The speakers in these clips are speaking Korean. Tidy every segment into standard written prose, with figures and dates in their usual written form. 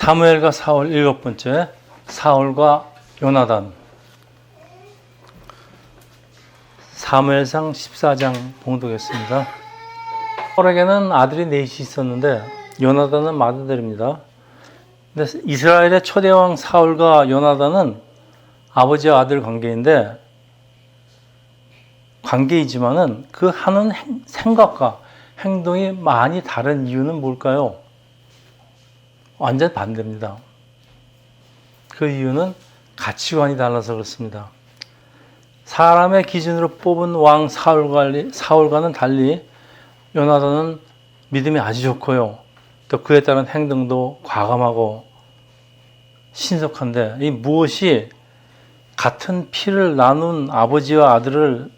사무엘과 사울 7번째, 사울과 요나단. 사무엘상 14장 봉독했습니다. 사울에게는 아들이 넷이 있었는데 요나단은 맏아들입니다. 근데 이스라엘의 초대왕 사울과 요나단은 아버지와 아들 관계이지만은 그 하는 생각과 행동이 많이 다른 이유는 뭘까요? 완전 반대입니다. 그 이유는 가치관이 달라서 그렇습니다. 사람의 기준으로 뽑은 왕 사울과는 달리 요나단은 믿음이 아주 좋고요. 또 그에 따른 행동도 과감하고 신속한데 이 무엇이 같은 피를 나눈 아버지와 아들을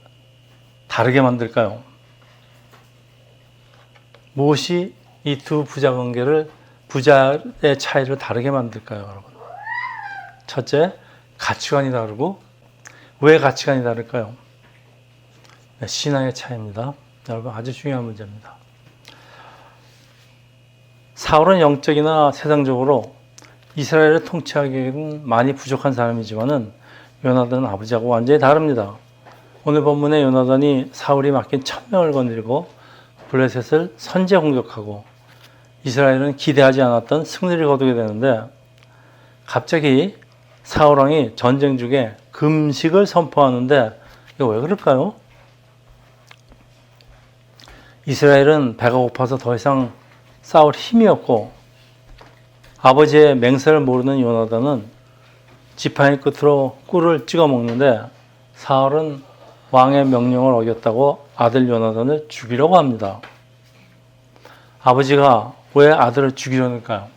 다르게 만들까요? 무엇이 이 두 부자의 차이를 다르게 만들까요, 여러분? 첫째, 가치관이 다르고, 왜 가치관이 다를까요? 네, 신앙의 차이입니다. 여러분, 아주 중요한 문제입니다. 사울은 영적이나 세상적으로 이스라엘을 통치하기에는 많이 부족한 사람이지만은 요나단은 아버지하고 완전히 다릅니다. 오늘 본문에 요나단이 사울이 맡긴 1000명을 거느리고 블레셋을 선제 공격하고 이스라엘은 기대하지 않았던 승리를 거두게 되는데 갑자기 사울 왕이 전쟁 중에 금식을 선포하는데 이거 왜 그럴까요? 이스라엘은 배가 고파서 더 이상 싸울 힘이 없고 아버지의 맹세를 모르는 요나단은 지팡이 끝으로 꿀을 찍어 먹는데 사울은 왕의 명령을 어겼다고 아들 요나단을 죽이려고 합니다. 아버지가 왜 아들을 죽이려는가요?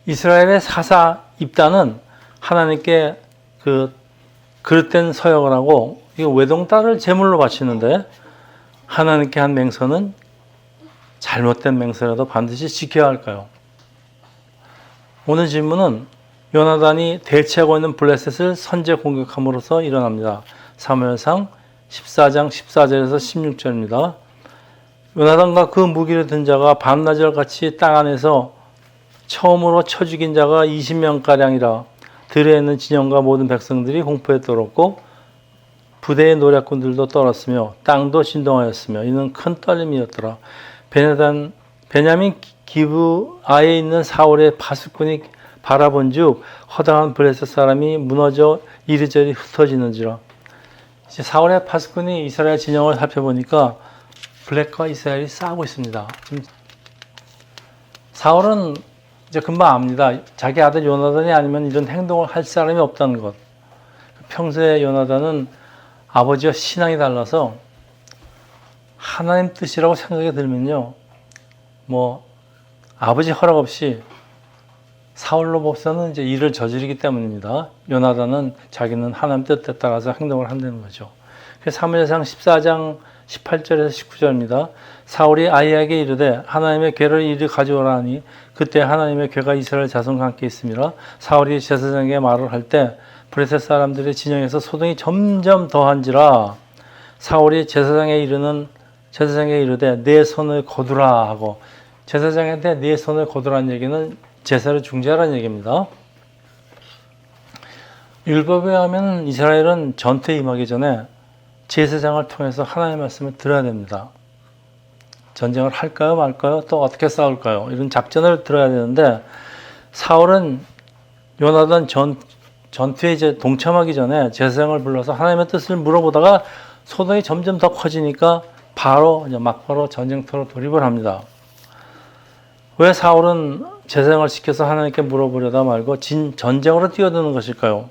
이스라엘의 사사 입단은 하나님께 그릇된 서역을 하고 이 외동딸을 제물로 바치는데 하나님께 한 맹세는 잘못된 맹세라도 반드시 지켜야 할까요? 오늘 질문은 요나단이 대치하고 있는 블레셋을 선제 공격함으로써 일어납니다. 사무엘상 14장 14절에서 16절입니다. 요나단과 그 무기를 든 자가 밤낮을 같이 땅 안에서 처음으로 쳐 죽인 자가 20명가량이라 들에 있는 진영과 모든 백성들이 공포에 떨었고 부대의 노략군들도 떨었으며 땅도 진동하였으며 이는 큰 떨림이었더라. 베냐민 기브아에 있는 사울의 파수꾼이 바라본즉 허다한 블레셋 사람이 무너져 이리저리 흩어지는지라. 이제 사울의 파수꾼이 이스라엘 진영을 살펴보니까 블랙과 이스라엘이 싸우고 있습니다. 지금 사울은 이제 금방 압니다. 자기 아들 요나단이 아니면 이런 행동을 할 사람이 없다는 것. 평소에 요나단은 아버지와 신앙이 달라서 하나님 뜻이라고 생각이 들면요, 아버지 허락 없이 사울로부터는 이제 일을 저지르기 때문입니다. 요나단은 자기는 하나님 뜻에 따라서 행동을 한다는 거죠. 사무엘상 14장 18절에서 19절입니다. 사울이 아이에게 이르되 하나님의 궤를 이리 가져오라 하니 그때 하나님의 궤가 이스라엘 자손과 함께 있음이라. 사울이 제사장에게 말을 할 때 블레셋 사람들의 진영에서 소동이 점점 더한지라. 사울이 제사장에 이르되 내 손을 거두라 하고, 제사장한테 네 손을 거두라는 얘기는 제사를 중지하라는 얘기입니다. 율법에 하면 이스라엘은 전투에 임하기 전에 제사장을 통해서 하나님의 말씀을 들어야 됩니다. 전쟁을 할까요 말까요? 또 어떻게 싸울까요? 이런 작전을 들어야 되는데 사울은 요나단 전투에 이제 동참하기 전에 제사장을 불러서 하나님의 뜻을 물어보다가 소동이 점점 더 커지니까 막바로 전쟁터로 돌입을 합니다. 왜 사울은 제사장을 시켜서 하나님께 물어보려다 말고 전쟁으로 뛰어드는 것일까요?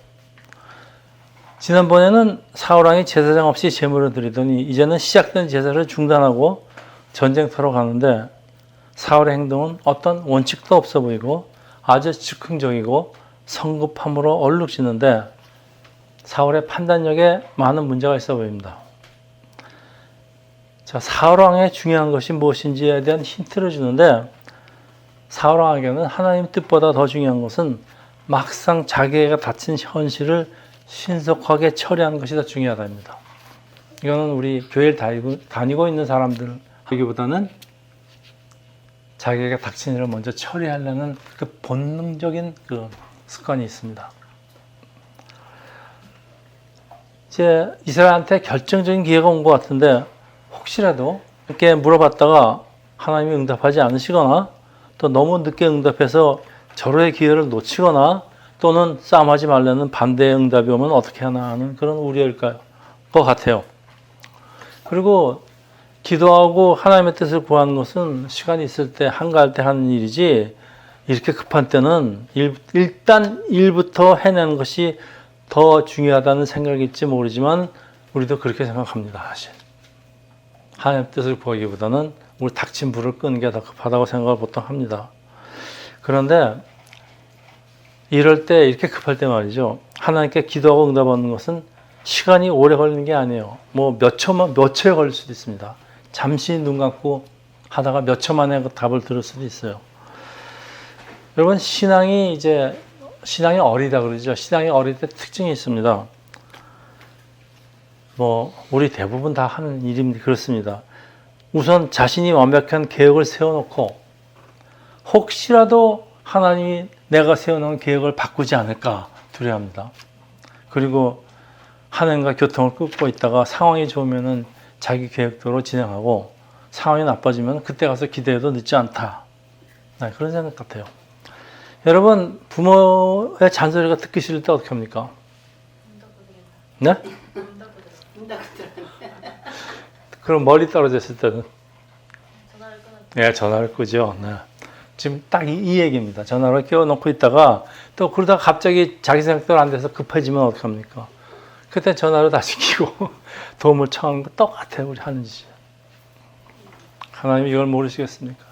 지난번에는 사울왕이 제사장 없이 제물을 드리더니 이제는 시작된 제사를 중단하고 전쟁터로 가는데 사울의 행동은 어떤 원칙도 없어 보이고 아주 즉흥적이고 성급함으로 얼룩지는데 사울의 판단력에 많은 문제가 있어 보입니다. 자, 사울왕의 중요한 것이 무엇인지에 대한 힌트를 주는데 사울왕에게는 하나님 뜻보다 더 중요한 것은 막상 자기가 닥친 현실을 신속하게 처리하는 것이 더 중요하답니다. 이거는 우리 교회를 다니고 있는 사람들 하기보다는 자기에게 닥친 일을 먼저 처리하려는 그 본능적인 그 습관이 있습니다. 이제 이스라엘한테 결정적인 기회가 온 것 같은데 혹시라도 이렇게 물어봤다가 하나님이 응답하지 않으시거나 또 너무 늦게 응답해서 절호의 기회를 놓치거나 또는 싸움하지 말라는 반대의 응답이 오면 어떻게 하나 하는 그런 우려일까요? 것 같아요. 그리고 기도하고 하나님의 뜻을 구하는 것은 시간이 있을 때 한가할 때 하는 일이지 이렇게 급한 때는 일단 일부터 해내는 것이 더 중요하다는 생각일지 모르지만 우리도 그렇게 생각합니다. 사실 하나님의 뜻을 구하기보다는 우리 닥친 불을 끄는 게 더 급하다고 생각을 보통 합니다. 그런데 이럴 때 이렇게 급할 때 말이죠. 하나님께 기도하고 응답하는 것은 시간이 오래 걸리는 게 아니에요. 뭐 몇 초에 걸릴 수도 있습니다. 잠시 눈 감고 하다가 몇 초 만에 그 답을 들을 수도 있어요. 여러분 신앙이 어리다 그러죠. 신앙이 어릴 때 특징이 있습니다. 뭐 우리 대부분 다 하는 일입니다. 그렇습니다. 우선 자신이 완벽한 계획을 세워놓고 혹시라도 하나님이 내가 세워놓은 계획을 바꾸지 않을까 두려워합니다. 그리고 하나님과 교통을 끊고 있다가 상황이 좋으면은 자기 계획대로 진행하고 상황이 나빠지면 그때 가서 기대해도 늦지 않다. 네, 그런 생각 같아요. 여러분 부모의 잔소리가 듣기 싫을 때 어떻게 합니까? 네? 그럼 멀리 떨어졌을 때는? 네, 전화를 끄죠. 네. 지금 딱 이 얘기입니다. 전화를 끼워놓고 있다가 또 그러다가 갑자기 자기 생각대로 안 돼서 급해지면 어떡합니까? 그때 전화를 다시 끼고 도움을 청하는 거 똑같아요. 우리 하는 짓이. 하나님이 이걸 모르시겠습니까?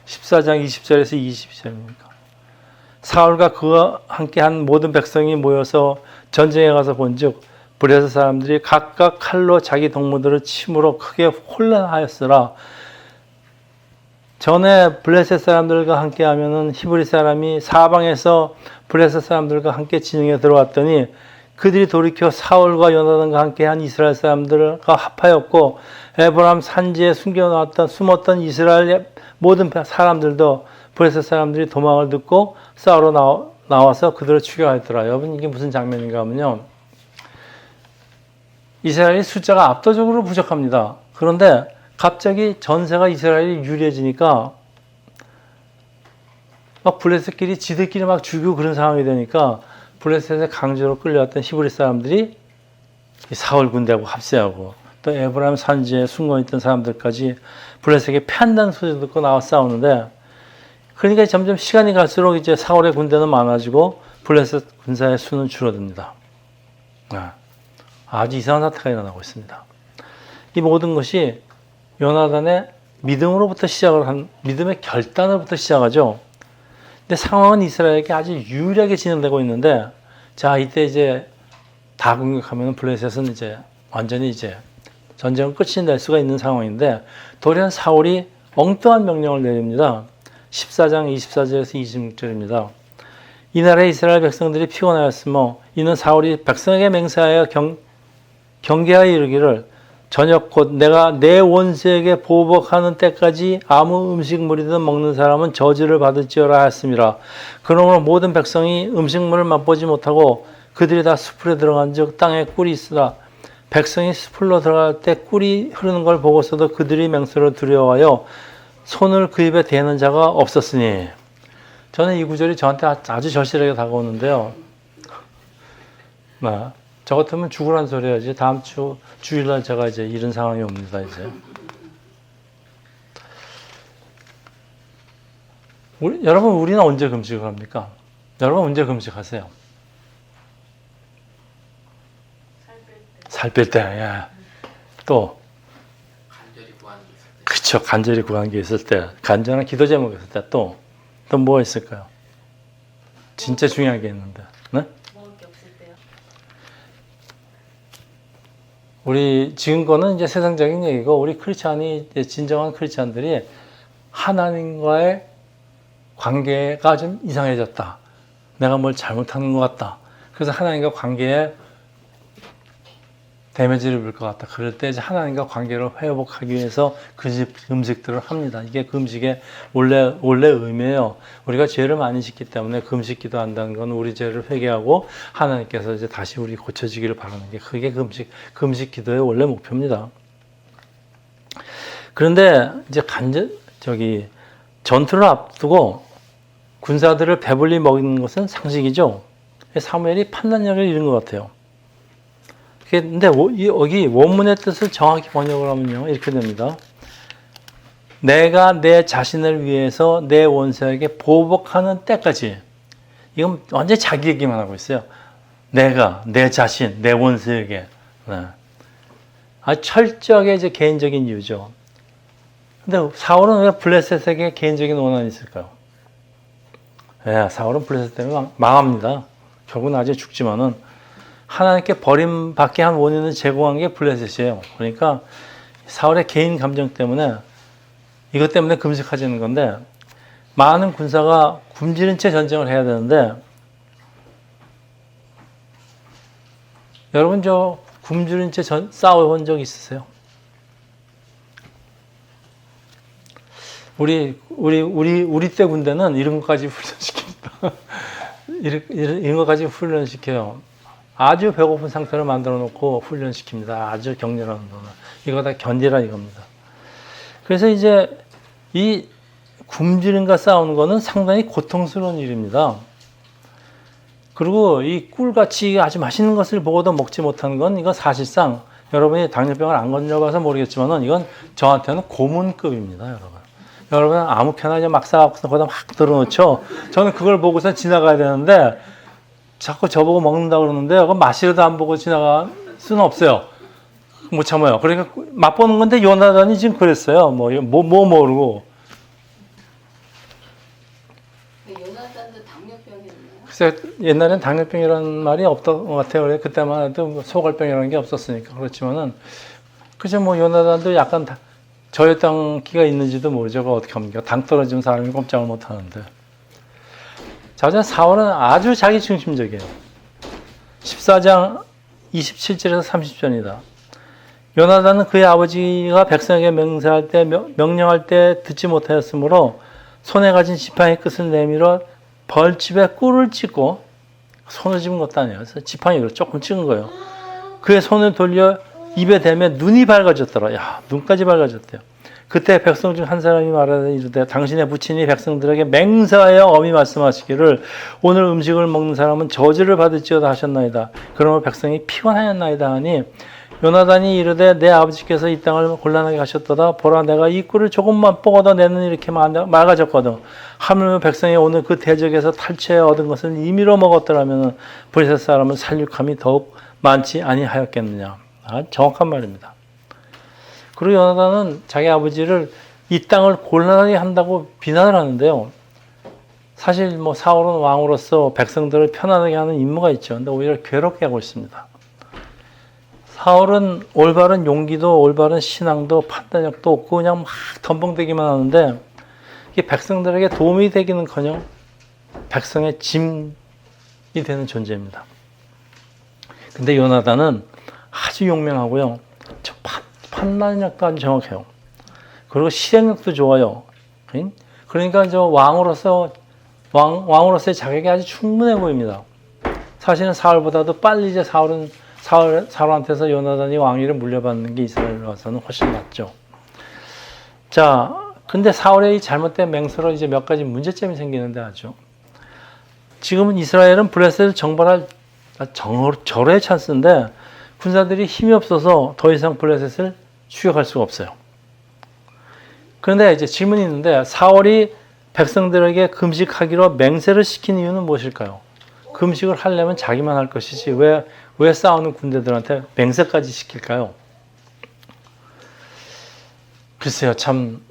14장 20절에서 22절입니까? 사울과 그와 함께한 모든 백성이 모여서 전쟁에 가서 본즉 블레셋 사람들이 각각 칼로 자기 동무들을 침으로 크게 혼란하였으라. 전에 블레셋 사람들과 함께하면은 히브리 사람이 사방에서 블레셋 사람들과 함께 진영에 들어왔더니 그들이 돌이켜 사울과 요나단과 함께한 이스라엘 사람들과 합하였고 에브라임 산지에 숨었던 이스라엘 모든 사람들도 블레셋 사람들이 도망을 듣고 싸우러 나와서 그들을 추격하였더라. 여러분 이게 무슨 장면인가 하면요. 이스라엘이 숫자가 압도적으로 부족합니다. 그런데 갑자기 전세가 이스라엘이 유리해지니까 막 블레셋끼리 지들끼리 막 죽이고 그런 상황이 되니까 블레셋에 강제로 끌려왔던 히브리 사람들이 사울 군대하고 합세하고 또 에브라임 산지에 숨어있던 사람들까지 블레셋에게 패한다는 소리 듣고 나와 싸우는데 그러니까 점점 시간이 갈수록 이제 사울의 군대는 많아지고 블레셋 군사의 수는 줄어듭니다. 아주 이상한 사태가 일어나고 있습니다. 이 모든 것이 요나단의 믿음으로부터 시작을 한 믿음의 결단으로부터 시작하죠. 근데 상황은 이스라엘에게 아주 유리하게 진행되고 있는데 자 이때 이제 다 공격하면 블레셋은 이제 완전히 이제 전쟁은 끝이 날 수가 있는 상황인데 도리어 사울이 엉뚱한 명령을 내립니다. 14장 24절에서 26절입니다. 이날에 이스라엘 백성들이 피곤하였으며 이는 사울이 백성에게 맹세하여 경계하여 이르기를 저녁 곧 내가 내 원수에게 보복하는 때까지 아무 음식물이든 먹는 사람은 저주를 받을지어라 하였습니다. 그러므로 모든 백성이 음식물을 맛보지 못하고 그들이 다 숲으로 들어간 즉 땅에 꿀이 있으라. 백성이 숲으로 들어갈 때 꿀이 흐르는 걸 보고서도 그들이 맹세를 두려워하여 손을 그 입에 대는 자가 없었으니. 저는 이 구절이 저한테 아주 절실하게 다가오는데요. 저 같으면 죽으란 소리 해야지. 다음 주일날 제가 이제 이런 상황이 옵니다, 이제. 여러분, 우리는 언제 금식을 합니까? 여러분, 언제 금식하세요? 살 뺄 때, 예. 또. 간절히 구하는 게 있을 때. 그쵸, 간절히 구하는 게 있을 때. 간절한 기도 제목이 있을 때. 또 뭐가 있을까요? 진짜 중요한 게 있는데. 네? 우리 지금 거는 이제 세상적인 얘기고 우리 크리스찬이 진정한 크리스찬들이 하나님과의 관계가 좀 이상해졌다. 내가 뭘 잘못하는 것 같다. 그래서 하나님과 관계에 데미지를 입을 것 같다. 그럴 때 이제 하나님과 관계를 회복하기 위해서 그 음식들을 합니다. 이게 그 음식의 원래 의미예요. 우리가 죄를 많이 짓기 때문에 금식 기도한다는 건 우리 죄를 회개하고 하나님께서 이제 다시 우리 고쳐지기를 바라는 게 그게 금식 기도의 원래 목표입니다. 그런데 이제 전투를 앞두고 군사들을 배불리 먹이는 것은 상식이죠. 사무엘이 판단력을 잃은 것 같아요. 근데 여기 원문의 뜻을 정확히 번역을 하면요, 이렇게 됩니다. 내가 내 자신을 위해서 내 원수에게 보복하는 때까지. 이건 완전히 자기 얘기만 하고 있어요. 내가, 내 자신, 내 원수에게. 네. 아주 철저하게 이제 개인적인 이유죠. 근데 사울은 왜 블레셋에게 개인적인 원한이 있을까요? 네, 사울은 블레셋 때문에 망합니다. 결국 나중에 죽지만은 하나님께 버림받게 한 원인을 제공한 게 블레셋이에요. 그러니까 사울의 개인 감정 때문에 이것 때문에 금식하자는 건데 많은 군사가 굶주린 채 전쟁을 해야 되는데 여러분 저 굶주린 채 싸워본 적 있으세요? 우리 때 군대는 이런 것까지 훈련시킵니다. 이런 것까지 훈련시켜요. 아주 배고픈 상태로 만들어 놓고 훈련시킵니다. 아주 격렬한 운동을. 이거 다 견디라 이겁니다. 그래서 이제 이 굶주림과 싸우는 거는 상당히 고통스러운 일입니다. 그리고 이 꿀같이 아주 맛있는 것을 보고도 먹지 못하는 건 이건 사실상 여러분이 당뇨병을 안 걸려봐서 모르겠지만은 이건 저한테는 고문급입니다, 여러분. 여러분 아무렇게나 이제 막 싸갖고서 거기다 막 들어놓죠. 저는 그걸 보고서 지나가야 되는데 자꾸 저보고 먹는다 그러는데 그건 맛이라도 안 보고 지나갈 수는 없어요. 못 참아요. 그러니까 맛보는 건데 요나단이 지금 그랬어요. 뭐 모르고. 요나단도 당뇨병이었나요? 글쎄 옛날엔 당뇨병이라는 말이 없던 것 같아요. 그때만 해도 소갈병이라는 게 없었으니까. 그렇지만은 그죠 뭐 요나단도 약간 저혈당기가 있는지도 모르죠. 어떻게 합니까? 당 떨어지면 사람이 꼼짝을 못 하는데. 자, 사울은 아주 자기 중심적이에요. 14장 27절에서 30절입니다. 요나단은 그의 아버지가 백성에게 명령할 때 듣지 못하였으므로 손에 가진 지팡이 끝을 내밀어 벌집에 꿀을 찍고 손을 집은 것도 아니에요. 그래서 지팡이로 조금 찍은 거예요. 그의 손을 돌려 입에 대면 눈이 밝아졌더라. 야, 눈까지 밝아졌대요. 그때 백성 중 한 사람이 말하되 이르되 당신의 부친이 백성들에게 맹세하여 엄히 말씀하시기를 오늘 음식을 먹는 사람은 저주를 받을지어다 하셨나이다. 그러므로 백성이 피곤하였나이다 하니 요나단이 이르되 내 아버지께서 이 땅을 곤란하게 하셨도다. 보라 내가 이 꿀을 조금만 뽀거도 내 눈이 이렇게 맑아졌거든. 하물며 백성이 오늘 그 대적에서 탈취해 얻은 것을 임의로 먹었더라면 블레셋 사람은 살육함이 더욱 많지 아니하였겠느냐. 정확한 말입니다. 그리고 요나단은 자기 아버지를 이 땅을 곤란하게 한다고 비난을 하는데요. 사실 뭐 사울은 왕으로서 백성들을 편안하게 하는 임무가 있죠. 근데 오히려 괴롭게 하고 있습니다. 사울은 올바른 용기도 올바른 신앙도 판단력도 없고 그냥 막 덤벙대기만 하는데 이게 백성들에게 도움이 되기는커녕 백성의 짐이 되는 존재입니다. 근데 요나단은 아주 용맹하고요. 판단력도 아주 정확해요. 그리고 실행력도 좋아요. 그러니까 저 왕으로서의 자격이 아주 충분해 보입니다. 사실은 사울보다도 빨리 이제 사울한테서 요나단이 왕위를 물려받는 게 이스라엘에 와서는 훨씬 낫죠. 자, 근데 사울의 이 잘못된 맹세로 이제 몇 가지 문제점이 생기는데 아주. 지금은 이스라엘은 블레셋을 정벌할 절호의 찬스인데 군사들이 힘이 없어서 더 이상 블레셋을 추격할 수가 없어요. 그런데 이제 질문이 있는데 사울이 백성들에게 금식하기로 맹세를 시킨 이유는 무엇일까요? 금식을 하려면 자기만 할 것이지 왜 싸우는 군대들한테 맹세까지 시킬까요? 글쎄요, 참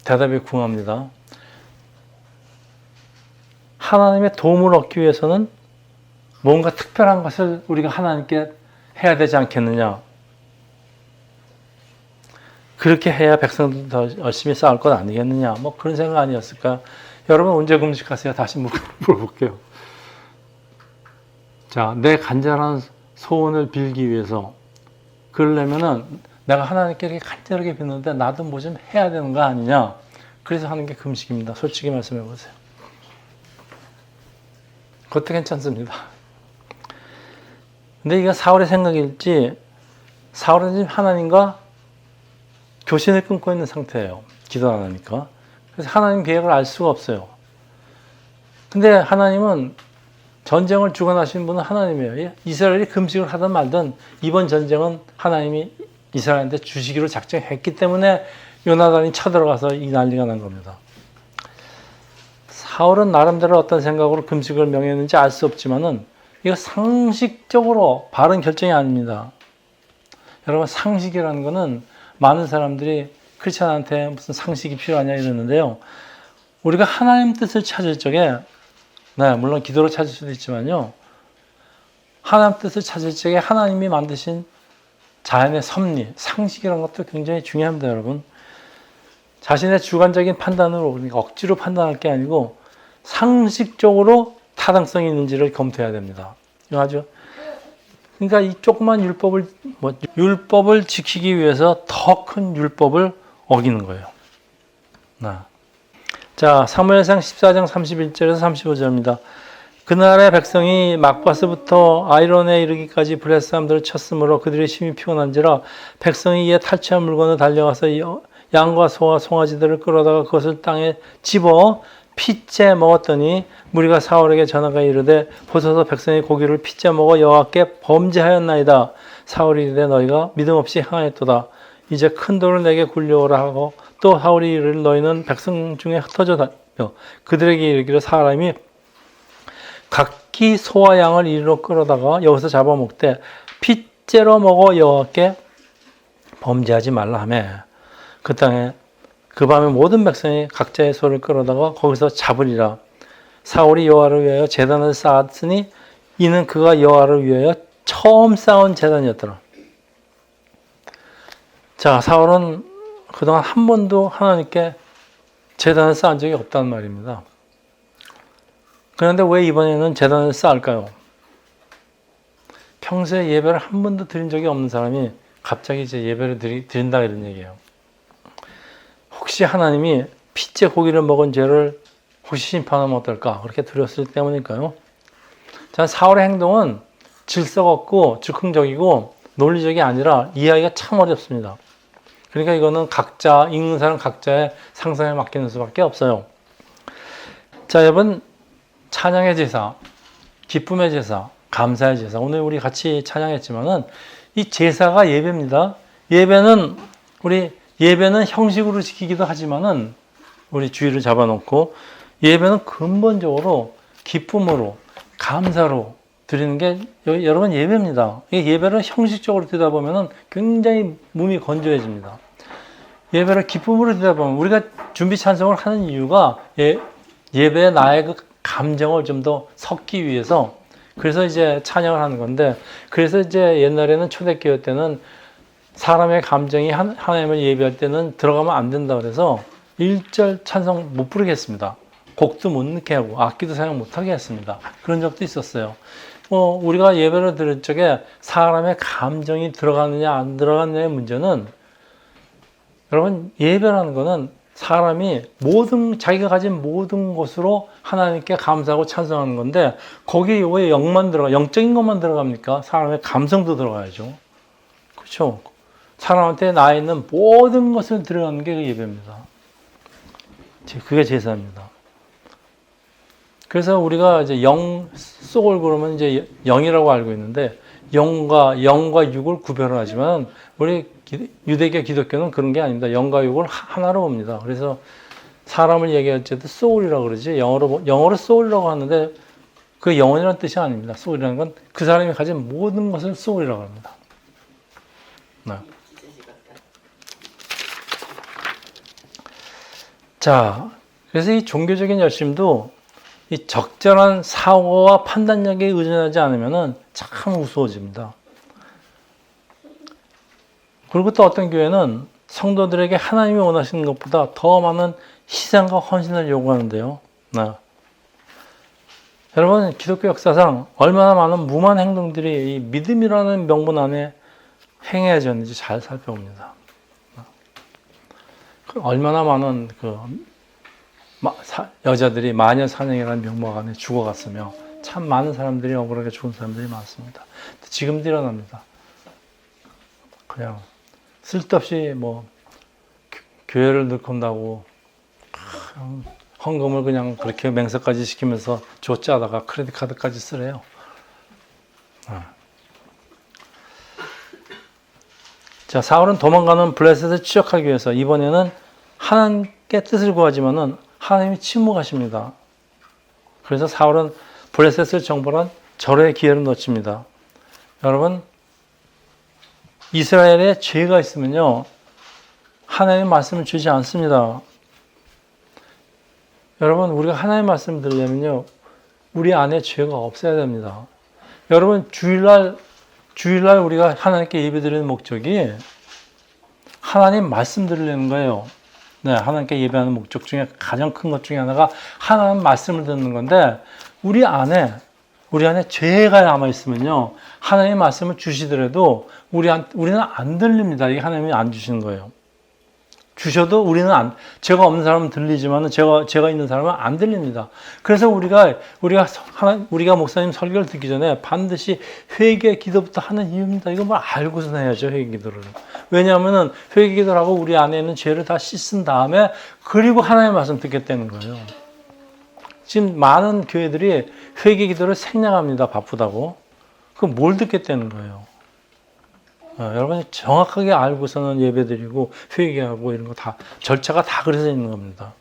대답이 궁합니다. 하나님의 도움을 얻기 위해서는 뭔가 특별한 것을 우리가 하나님께 해야 되지 않겠느냐. 그렇게 해야 백성들도 더 열심히 싸울 것 아니겠느냐. 뭐 그런 생각 아니었을까. 여러분 언제 금식하세요? 다시 물어볼게요. 자, 내 간절한 소원을 빌기 위해서 그러려면은 내가 하나님께 이렇게 간절하게 빚는데 나도 뭐 좀 해야 되는 거 아니냐. 그래서 하는 게 금식입니다. 솔직히 말씀해 보세요. 그것도 괜찮습니다. 근데 이게 사울의 생각일지 사울은 지금 하나님과 교신을 끊고 있는 상태예요. 기도 안 하니까. 그래서 하나님 계획을 알 수가 없어요. 근데 하나님은 전쟁을 주관하시는 분은 하나님이에요. 이스라엘이 금식을 하든 말든 이번 전쟁은 하나님이 이스라엘한테 주시기로 작정했기 때문에 요나단이 쳐들어가서 이 난리가 난 겁니다. 사울은 나름대로 어떤 생각으로 금식을 명했는지 알 수 없지만은 이거 상식적으로 바른 결정이 아닙니다. 여러분, 상식이라는 거는 많은 사람들이 크리스천한테 무슨 상식이 필요하냐 이러는데요. 우리가 하나님 뜻을 찾을 적에, 네, 물론 기도로 찾을 수도 있지만요. 하나님 뜻을 찾을 적에 하나님이 만드신 자연의 섭리, 상식이라는 것도 굉장히 중요합니다, 여러분. 자신의 주관적인 판단으로, 그러니까 억지로 판단할 게 아니고 상식적으로 타당성이 있는지를 검토해야 됩니다. 이거 아주, 그러니까 이 조그만 율법을 지키기 위해서 더 큰 율법을 어기는 거예요. 자, 사무엘상 14장 31절에서 35절입니다. 그날의 백성이 막바스부터 아이론에 이르기까지 블레셋 사람들을 쳤으므로 그들의 심히 피곤한지라 백성이 이에 탈취한 물건을 달려가서 양과 소와 송아지들을 끌어다가 그것을 땅에 집어 핏째 먹었더니 무리가 사울에게 전하가 이르되 보소서 백성이 고기를 핏째 먹어 여호와께 범죄하였나이다. 사울이 이르되 너희가 믿음 없이 행하였도다. 이제 큰 돌을 내게 굴려오라 하고 또 사울이 이르되 너희는 백성 중에 흩어져 다녀 그들에게 이르기를 사람이 각기 소와 양을 이리로 끌어다가 여기서 잡아먹되 핏째로 먹어 여호와께 범죄하지 말라 하매 그 땅에 그 밤에 모든 백성이 각자의 소를 끌어다가 거기서 잡으리라. 사울이 여호와를 위하여 제단을 쌓았으니 이는 그가 여호와를 위하여 처음 쌓은 제단이었더라. 자, 사울은 그동안 한 번도 하나님께 제단을 쌓은 적이 없다는 말입니다. 그런데 왜 이번에는 제단을 쌓을까요? 평소에 예배를 한 번도 드린 적이 없는 사람이 갑자기 이제 예배를 드린다 이런 얘기예요. 혹시 하나님이 핏째 고기를 먹은 죄를 혹시 심판하면 어떨까? 그렇게 두려웠을 때문일까요? 자, 사울의 행동은 질서가 없고 즉흥적이고 논리적이 아니라 이해하기가 참 어렵습니다. 그러니까 이거는 각자, 읽는 사람 각자의 상상에 맡기는 수밖에 없어요. 자, 여러분, 찬양의 제사, 기쁨의 제사, 감사의 제사. 오늘 우리 같이 찬양했지만은 이 제사가 예배입니다. 예배는 형식으로 지키기도 하지만은 우리 주의를 잡아놓고 예배는 근본적으로 기쁨으로 감사로 드리는 게 여러분 예배입니다. 이 예배를 형식적으로 드리다 보면은 굉장히 몸이 건조해집니다. 예배를 기쁨으로 드리다 보면 우리가 준비 찬송을 하는 이유가 예배에 나의 그 감정을 좀 더 섞기 위해서 그래서 이제 찬양을 하는 건데 그래서 이제 옛날에는 초대교회 때는 사람의 감정이 하나님을 예배할 때는 들어가면 안 된다 그래서 1절 찬송 못 부르게 했습니다. 곡도 못 넣게 하고 악기도 사용 못 하게 했습니다. 그런 적도 있었어요. 우리가 예배를 드릴 적에 사람의 감정이 들어가느냐 안 들어가느냐의 문제는 여러분 예배라는 거는 사람이 자기가 가진 모든 것으로 하나님께 감사하고 찬송하는 건데 거기에 왜 영적인 것만 들어갑니까? 사람의 감성도 들어가야죠. 그렇죠? 사람한테 나 있는 모든 것을 들어가는 게 예배입니다. 그게 제사입니다. 그래서 우리가 이제 소울 그러면 이제 영이라고 알고 있는데 영과 육을 구별을 하지만 우리 유대교 기독교는 그런 게 아닙니다. 영과 육을 하나로 봅니다. 그래서 사람을 얘기할 때도 소울이라고 그러지 영어로 소울이라고 하는데 그 영혼이라는 뜻이 아닙니다. 소울이라는 건 그 사람이 가진 모든 것을 소울이라고 합니다. 네. 자, 그래서 이 종교적인 열심도 이 적절한 사고와 판단력에 의존하지 않으면 참 우스워집니다. 그리고 또 어떤 교회는 성도들에게 하나님이 원하시는 것보다 더 많은 희생과 헌신을 요구하는데요. 네. 여러분, 기독교 역사상 얼마나 많은 무모한 행동들이 이 믿음이라는 명분 안에 행해졌는지 잘 살펴봅니다. 얼마나 많은 여자들이 마녀 사냥이라는 명목 안에 죽어갔으며 참 많은 사람들이 억울하게 죽은 사람들이 많습니다. 지금도 일어납니다. 그냥 쓸데없이 교회를 넣건다고 헌금을 그냥 그렇게 맹세까지 시키면서 조짜다가 크레딧 카드까지 쓰래요. 자, 사울은 도망가는 블레셋을 추적하기 위해서 이번에는 하나님께 뜻을 구하지만은 하나님이 침묵하십니다. 그래서 사울은 블레셋을 정벌한 절호의 기회를 놓칩니다. 여러분, 이스라엘에 죄가 있으면요, 하나님의 말씀을 주지 않습니다. 여러분, 우리가 하나님의 말씀을 들으려면요, 우리 안에 죄가 없어야 됩니다. 여러분, 주일날 우리가 하나님께 예배드리는 목적이 하나님 말씀 들으려는 거예요. 네, 하나님께 예배하는 목적 중에 가장 큰 것 중에 하나가 하나님 말씀을 듣는 건데, 우리 안에 죄가 남아 있으면요, 하나님의 말씀을 주시더라도 우리는 안 들립니다. 이게 하나님이 안 주시는 거예요. 주셔도 죄가 없는 사람은 들리지만 죄가 있는 사람은 안 들립니다. 그래서 우리가 목사님 설교를 듣기 전에 반드시 회개 기도부터 하는 이유입니다. 이거 알고서 해야죠, 회개 기도를. 왜냐하면 회개 기도를 하고 우리 안에 있는 죄를 다 씻은 다음에 그리고 하나님의 말씀 듣겠다는 거예요. 지금 많은 교회들이 회개 기도를 생략합니다. 바쁘다고. 그럼 뭘 듣겠다는 거예요. 여러분이 정확하게 알고서는 예배드리고 회개하고 이런 거 다 절차가 다 그래서 있는 겁니다.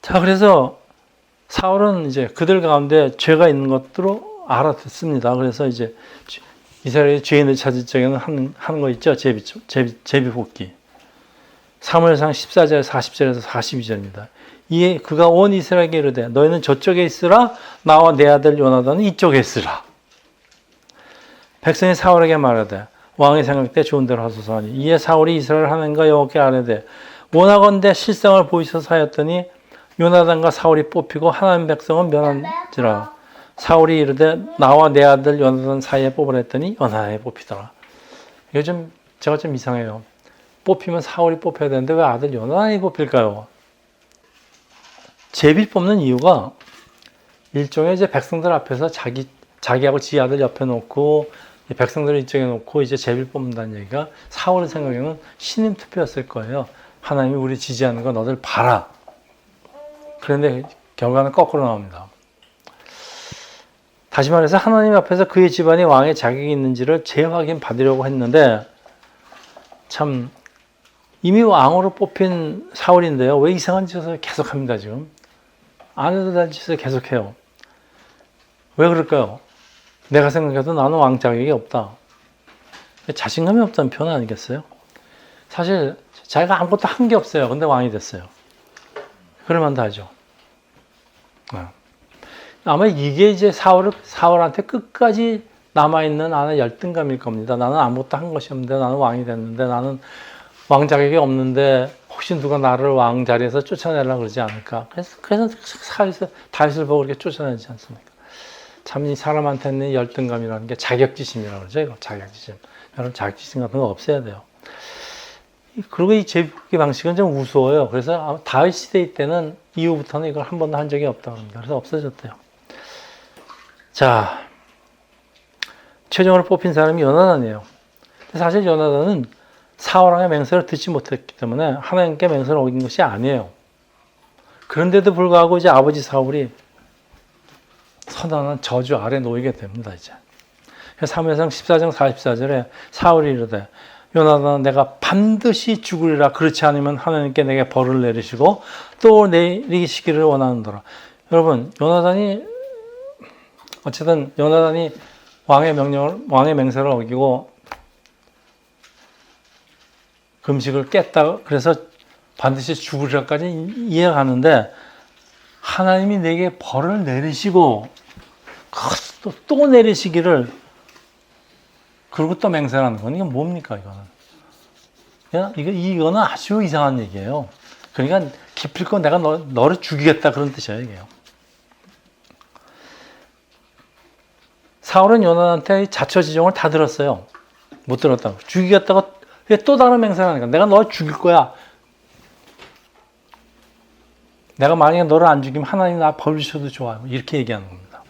자, 그래서 사울은 이제 그들 가운데 죄가 있는 것으로 알아듣습니다. 그래서 이제 이스라엘의 죄인을 찾을 적에는 하는 거 있죠. 제비 뽑기. 사무엘상 14절 40절에서 42절입니다. 이에 그가 온 이스라엘에게 이르되 너희는 저쪽에 있으라 나와 내 아들 요나단은 이쪽에 있으라. 백성이 사울에게 말하되 왕의 생각대 좋은 대로 하소서 하니 이에 사울이 이스라엘 하나님과 여호와께 아뢰되 원하건대 실상을 보이소서 하였더니 요나단과 사울이 뽑히고 하나님 백성은 면한지라. 사울이 이르되 나와 내 아들 요나단 사이에 뽑으라 했더니 요나단이 뽑히더라. 요즘 제가 좀 이상해요. 뽑히면 사울이 뽑혀야 되는데 왜 아들 요나단이 뽑힐까요? 제비 뽑는 이유가 일종의 이제 백성들 앞에서 자기하고 지 아들 옆에 놓고 백성들을 이쪽에 놓고 이제 제비를 뽑는다는 얘기가 사울의 생각에는 신임 투표였을 거예요. 하나님이 우리 지지하는 거 너들 봐라. 그런데 결과는 거꾸로 나옵니다. 다시 말해서 하나님 앞에서 그의 집안이 왕의 자격이 있는지를 재확인 받으려고 했는데 참 이미 왕으로 뽑힌 사울인데요. 왜 이상한 짓을 계속합니다. 지금 안 해도 될 짓을 계속해요. 왜 그럴까요? 내가 생각해도 나는 왕 자격이 없다. 자신감이 없다는 표현 아니겠어요? 사실 자기가 아무것도 한 게 없어요. 근데 왕이 됐어요. 그럴만도 하죠. 아마 이게 이제 사울한테 끝까지 남아있는 나는 열등감일 겁니다. 나는 아무것도 한 것이 없는데 나는 왕이 됐는데 나는 왕 자격이 없는데 혹시 누가 나를 왕 자리에서 쫓아내려고 그러지 않을까. 그래서 다윗을 보고 그렇게 쫓아내지 않습니까? 참 이 사람한테는 열등감이라는 게 자격지심이라고 그러죠. 이거 자격지심. 여러분 자격지심 같은 거 없애야 돼요. 그리고 이 제비뽑기 방식은 좀 우스워요. 그래서 다윗 시대 때는 이후부터는 이걸 한 번도 한 적이 없다고 합니다. 그래서 없어졌대요. 자, 최종으로 뽑힌 사람이 요나단이에요. 사실 요나단은 사울왕의 맹세를 듣지 못했기 때문에 하나님께 맹세를 어긴 것이 아니에요. 그런데도 불구하고 이제 아버지 사울이 선언한 저주 아래 놓이게 됩니다. 이제 사무엘상 14장 44절에 사울이 이르되 요나단은 내가 반드시 죽으리라. 그렇지 않으면 하나님께 내게 벌을 내리시고 또 내리시기를 원하는도라. 여러분, 요나단이 왕의 맹세를 어기고 금식을 깼다. 그래서 반드시 죽으리라까지 이해가는데 하나님이 내게 벌을 내리시고 또 내리시기를 그리고 또 맹세하는 건 이게 뭡니까 이거는? 이거는 아주 이상한 얘기예요. 그러니까 기필코 내가 너를 죽이겠다 그런 뜻이에요 이게요. 사울은 요나단한테 자초지종을 다 들었어요. 못 들었다고. 죽이겠다가 또 다른 맹세를 하니까 내가 너 죽일 거야. 내가 만약에 너를 안 죽이면 하나님 나 벌 주셔도 좋아요. 이렇게 얘기하는 겁니다.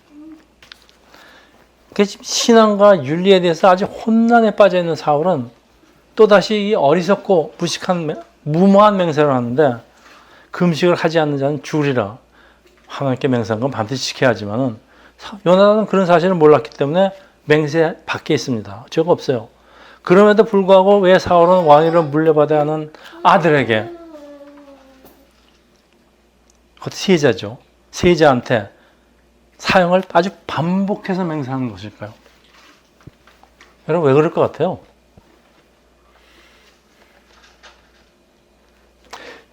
그래서 신앙과 윤리에 대해서 아주 혼란에 빠져 있는 사울은 또다시 이 어리석고 무식한 무모한 맹세를 하는데 금식을 하지 않는 자는 죽으리라. 하나님께 맹세한 건 반드시 지켜야 하지만은 요나단은 그런 사실을 몰랐기 때문에 맹세 밖에 있습니다. 죄가 없어요. 그럼에도 불구하고 왜 사울은 왕위를 물려받아야 하는 아들에게, 그것도 세자죠. 세자한테 사형을 아주 반복해서 맹세하는 것일까요? 여러분 왜 그럴 것 같아요?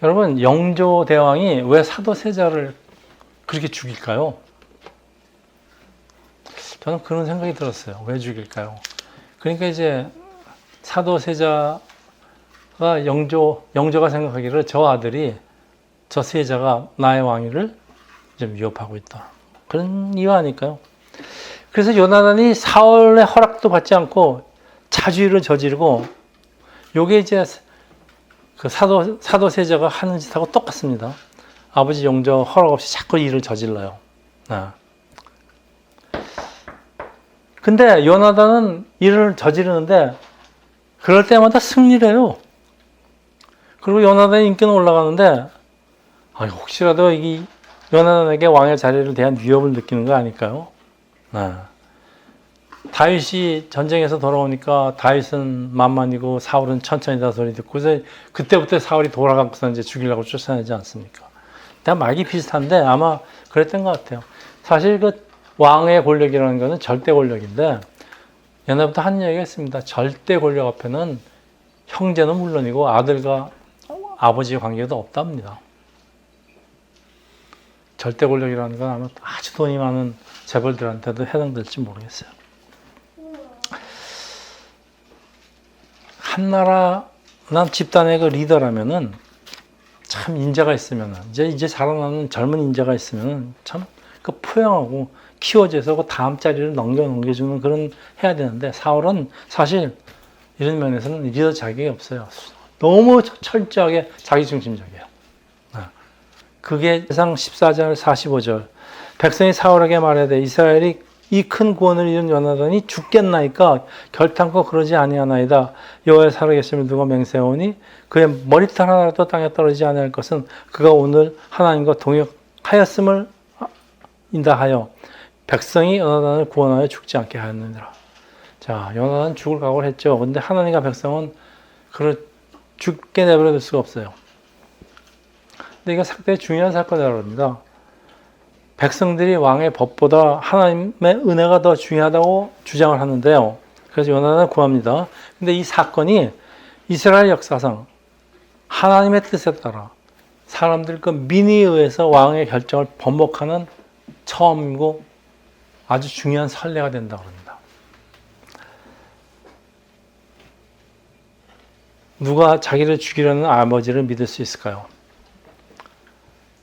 여러분 영조 대왕이 왜 사도세자를 그렇게 죽일까요? 저는 그런 생각이 들었어요. 왜 죽일까요? 그러니까 이제 사도세자가 영조가 생각하기를 저 아들이, 저 세자가 나의 왕위를 좀 위협하고 있다. 그런 이유 아닐까요? 그래서 요나단이 사울의 허락도 받지 않고 자주일을 저지르고, 요게 이제 그 사도세자가 하는 짓하고 똑같습니다. 아버지 영조 허락 없이 자꾸 일을 저질러요. 근데 요나단은 일을 저지르는데 그럴 때마다 승리를 해요. 그리고 요나단의 인기는 올라가는데 혹시라도 이 요나단에게 왕의 자리를 대한 위협을 느끼는 거 아닐까요? 다윗이 전쟁에서 돌아오니까 다윗은 만만이고 사울은 천천히다 소리 듣고, 그래서 그때부터 사울이 돌아가고서 이제 죽이려고 쫓아내지 않습니까? 다 말이 비슷한데 아마 그랬던 것 같아요. 사실 그 왕의 권력이라는 것은 절대 권력인데, 옛날부터 한 얘기가 있습니다. 절대 권력 앞에는 형제는 물론이고 아들과 아버지의 관계도 없답니다. 절대 권력이라는 건 아마 아주 돈이 많은 재벌들한테도 해당될지 모르겠어요. 한 나라, 난 집단의 그 리더라면은 참 인재가 있으면은, 이제 자라나는 젊은 인재가 있으면은 참 그 포용하고 키워줘서 그 다음 자리를 넘겨주는 그런 해야 되는데, 사울은 사실 이런 면에서는 리더 자격이 없어요. 너무 철저하게 자기중심적이에요. 그게 상 14절 45절 백성이 사울에게 말하되 이스라엘이 이 큰 구원을 이룬 요나단이 죽겠나이까 결탄코 그러지 아니하나이다. 여호와의 살아계심을 두고 맹세하오니 그의 머리털 하나라도 땅에 떨어지지 아니할 것은 그가 오늘 하나님과 동역하였음을 인다하여 백성이 요나단을 구원하여 죽지 않게 하였느니라. 자, 요나단 죽을 각오를 했죠. 근데 하나님과 백성은 그를 죽게 내버려 둘 수가 없어요. 근데 이거 상당히 중요한 사건이라고 합니다. 백성들이 왕의 법보다 하나님의 은혜가 더 중요하다고 주장을 하는데요. 그래서 요나단을 구합니다. 근데 이 사건이 이스라엘 역사상 하나님의 뜻에 따라 사람들 그 민의에 의해서 왕의 결정을 번복하는 처음이고 아주 중요한 선례가 된다고 합니다. 누가 자기를 죽이려는 아버지를 믿을 수 있을까요?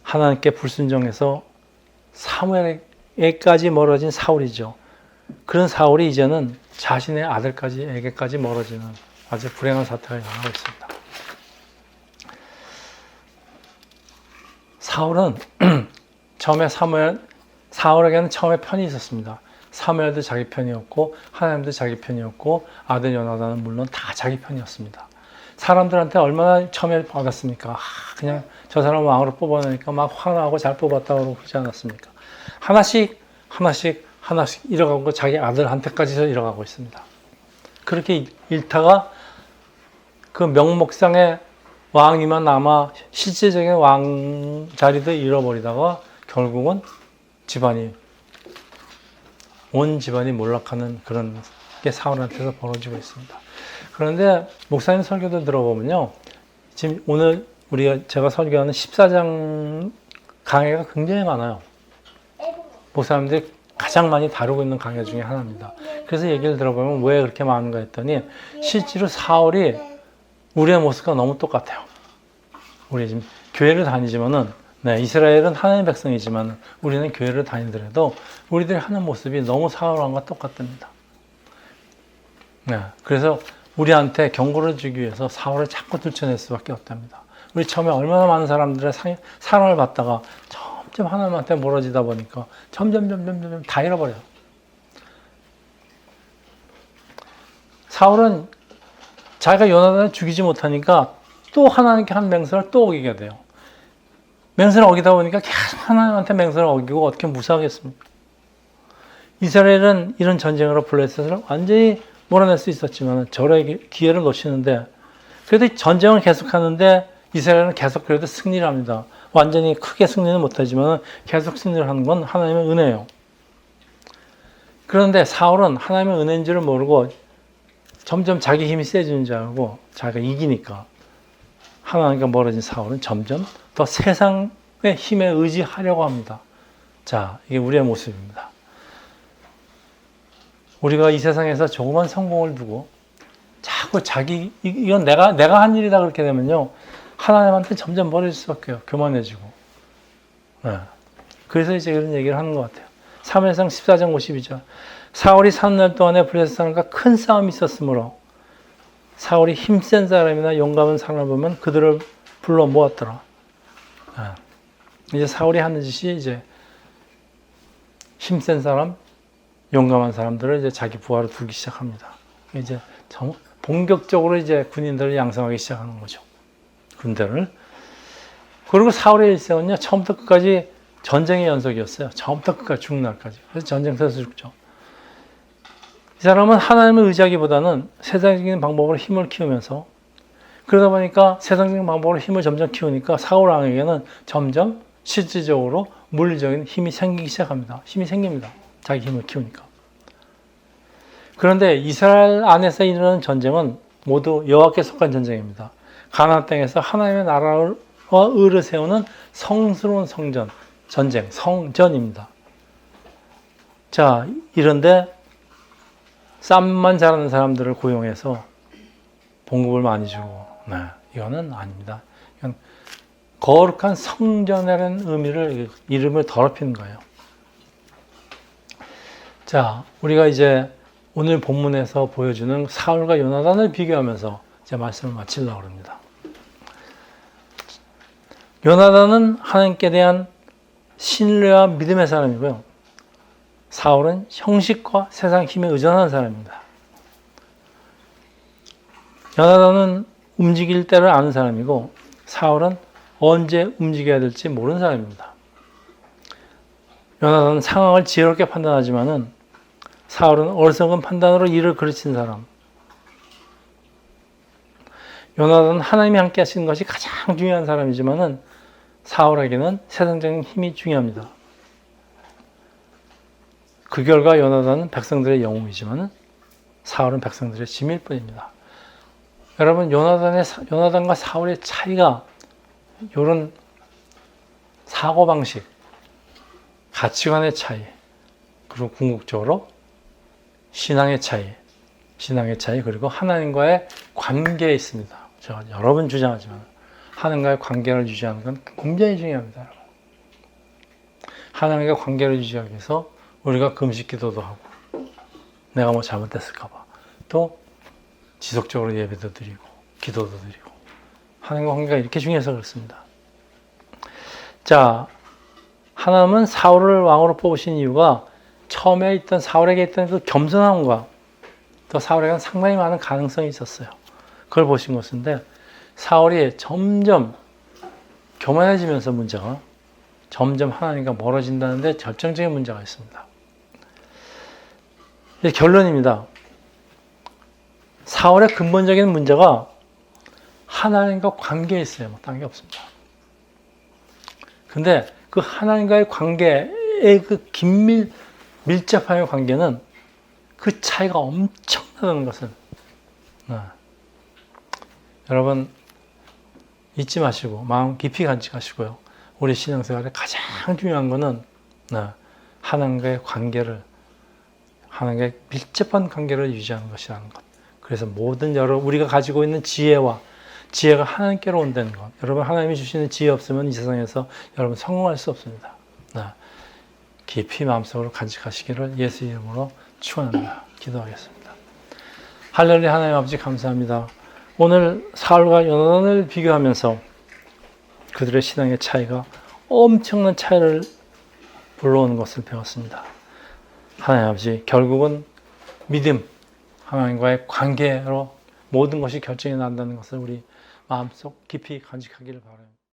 하나님께 불순종해서 사무엘에게까지 멀어진 사울이죠. 그런 사울이 이제는 자신의 아들에게까지 멀어지는 아주 불행한 사태가 일어나고 있습니다. 사울은 처음에 사울에게는 처음에 편이 있었습니다. 사무엘도 자기 편이었고 하나님도 자기 편이었고 아들 요나단은 물론 다 자기 편이었습니다. 사람들한테 얼마나 처음에 받았습니까? 그냥 저 사람 왕으로 뽑아내니까 막 화나고 잘 뽑았다고 그러지 않았습니까? 하나씩 잃어가고 자기 아들한테까지 잃어가고 있습니다. 그렇게 잃다가 그 명목상의 왕이만 남아 실제적인 왕 자리도 잃어버리다가 결국은 온 집안이 몰락하는 그런 게 사울한테서 벌어지고 있습니다. 그런데 목사님 설교들 들어보면요, 지금 오늘 제가 설교하는 14장 강해가 굉장히 많아요. 목사님들이 가장 많이 다루고 있는 강해 중에 하나입니다. 그래서 얘기를 들어보면 왜 그렇게 많은가 했더니 실제로 사울이 우리의 모습과 너무 똑같아요. 우리 지금 교회를 다니지만은 네, 이스라엘은 하나님의 백성이지만 우리는 교회를 다니더라도 우리들이 하는 모습이 너무 사울왕과 똑같답니다. 네, 그래서 우리한테 경고를 주기 위해서 사울을 자꾸 들춰낼 수밖에 없답니다. 우리 처음에 얼마나 많은 사람들의 사랑을 받다가 점점 하나님한테 멀어지다 보니까 점점 다 잃어버려요. 사울은 자기가 요나단을 죽이지 못하니까 또 하나님께 한 맹세를 또 어기게 돼요. 맹세를 어기다 보니까 계속 하나님한테 맹세를 어기고 어떻게 무사하겠습니까? 이스라엘은 이런 전쟁으로 블레셋을 완전히 몰아낼 수 있었지만 저의 기회를 놓치는데 그래도 전쟁을 계속하는데 이스라엘은 계속 그래도 승리를 합니다. 완전히 크게 승리는 못하지만 계속 승리를 하는 건 하나님의 은혜예요. 그런데 사울은 하나님의 은혜인 줄을 모르고 점점 자기 힘이 세지는 줄 알고 자기가 이기니까 하나님과 멀어진 사울은 점점 더 세상의 힘에 의지하려고 합니다. 자, 이게 우리의 모습입니다. 우리가 이 세상에서 조그만 성공을 두고 자꾸 이건 내가 한 일이다 그렇게 되면요. 하나님한테 점점 멀어질 수밖에 없어요. 교만해지고. 네. 그래서 이제 이런 얘기를 하는 것 같아요. 사무엘상 14장 52절. 사울이 사는 날 동안에 블레셋 사람과 큰 싸움이 있었으므로 사울이 힘센 사람이나 용감한 사람을 보면 그들을 불러 모았더라. 네. 이제 사울이 하는 짓이 이제 힘센 사람, 용감한 사람들을 이제 자기 부하로 두기 시작합니다. 이제 본격적으로 이제 군인들을 양성하기 시작하는 거죠. 군대를. 그리고 사울의 일생은요, 처음부터 끝까지 전쟁의 연속이었어요. 처음부터 끝까지 죽는 날까지. 그래서 전쟁터에서 죽죠. 이 사람은 하나님을 의지하기보다는 세상적인 방법으로 힘을 키우면서 그러다 보니까 세상적인 방법으로 힘을 점점 키우니까 사울 왕에게는 점점 실질적으로 물리적인 힘이 생기기 시작합니다. 힘이 생깁니다. 자기 힘을 키우니까. 그런데 이스라엘 안에서 일어나는 전쟁은 모두 여호와께 속한 전쟁입니다. 가나안 땅에서 하나님의 나라와 의를 세우는 성스러운 전쟁, 성전입니다. 자, 이런데 쌈만 잘하는 사람들을 고용해서 봉급을 많이 주고, 네, 이거는 아닙니다. 이건 거룩한 성전이라는 이름을 더럽히는 거예요. 자, 우리가 이제 오늘 본문에서 보여주는 사울과 요나단을 비교하면서 이제 말씀을 마치려고 합니다. 요나단은 하나님께 대한 신뢰와 믿음의 사람이고요. 사울은 형식과 세상 힘에 의존하는 사람입니다. 요나단은 움직일 때를 아는 사람이고 사울은 언제 움직여야 될지 모르는 사람입니다. 요나단은 상황을 지혜롭게 판단하지만은 사울은 어리석은 판단으로 일을 그르친 사람. 요나단은 하나님이 함께 하시는 것이 가장 중요한 사람이지만은 사울에게는 세상적인 힘이 중요합니다. 그 결과 요나단은 백성들의 영웅이지만은 사울은 백성들의 짐일 뿐입니다. 여러분, 요나단과 사울의 차이가 이런 사고방식, 가치관의 차이, 그리고 궁극적으로 신앙의 차이, 그리고 하나님과의 관계에 있습니다. 제가 여러 번 주장하지만 하나님과의 관계를 유지하는 건 굉장히 중요합니다. 여러분. 하나님과 관계를 유지하기 위해서 우리가 금식 기도도 하고 내가 뭐 잘못됐을까 봐 또 지속적으로 예배도 드리고 기도도 드리고 하나님과 관계가 이렇게 중요해서 그렇습니다. 자, 하나님은 사울을 왕으로 뽑으신 이유가 처음에 있던 사울에게 있던 그 겸손함과 또 사울에게는 상당히 많은 가능성이 있었어요. 그걸 보신 것인데 사울이 점점 교만해지면서 문제가 점점 하나님과 멀어진다는데 결정적인 문제가 있습니다. 결론입니다. 사울의 근본적인 문제가 하나님과 관계에 있어요. 뭐 딴 게 없습니다. 근데 그 하나님과의 관계의 그 밀접한 관계는 그 차이가 엄청나다는 것을 여러분 잊지 마시고 마음 깊이 간직하시고요. 우리 신앙생활에 가장 중요한 것은 하나님과의 관계를 하나님과의 밀접한 관계를 유지하는 것이라는 것. 그래서 모든 우리가 가지고 있는 지혜와 지혜가 하나님께로 온다는 것. 여러분 하나님이 주시는 지혜 없으면 이 세상에서 여러분 성공할 수 없습니다. 깊이 마음속으로 간직하시기를 예수 이름으로 축원합니다. 기도하겠습니다. 할렐루야. 하나님 아버지 감사합니다. 오늘 사울과 요나단을 비교하면서 그들의 신앙의 차이가 엄청난 차이를 불러오는 것을 배웠습니다. 하나님 아버지 결국은 믿음, 하나님과의 관계로 모든 것이 결정이 난다는 것을 우리 마음속 깊이 간직하기를 바라요.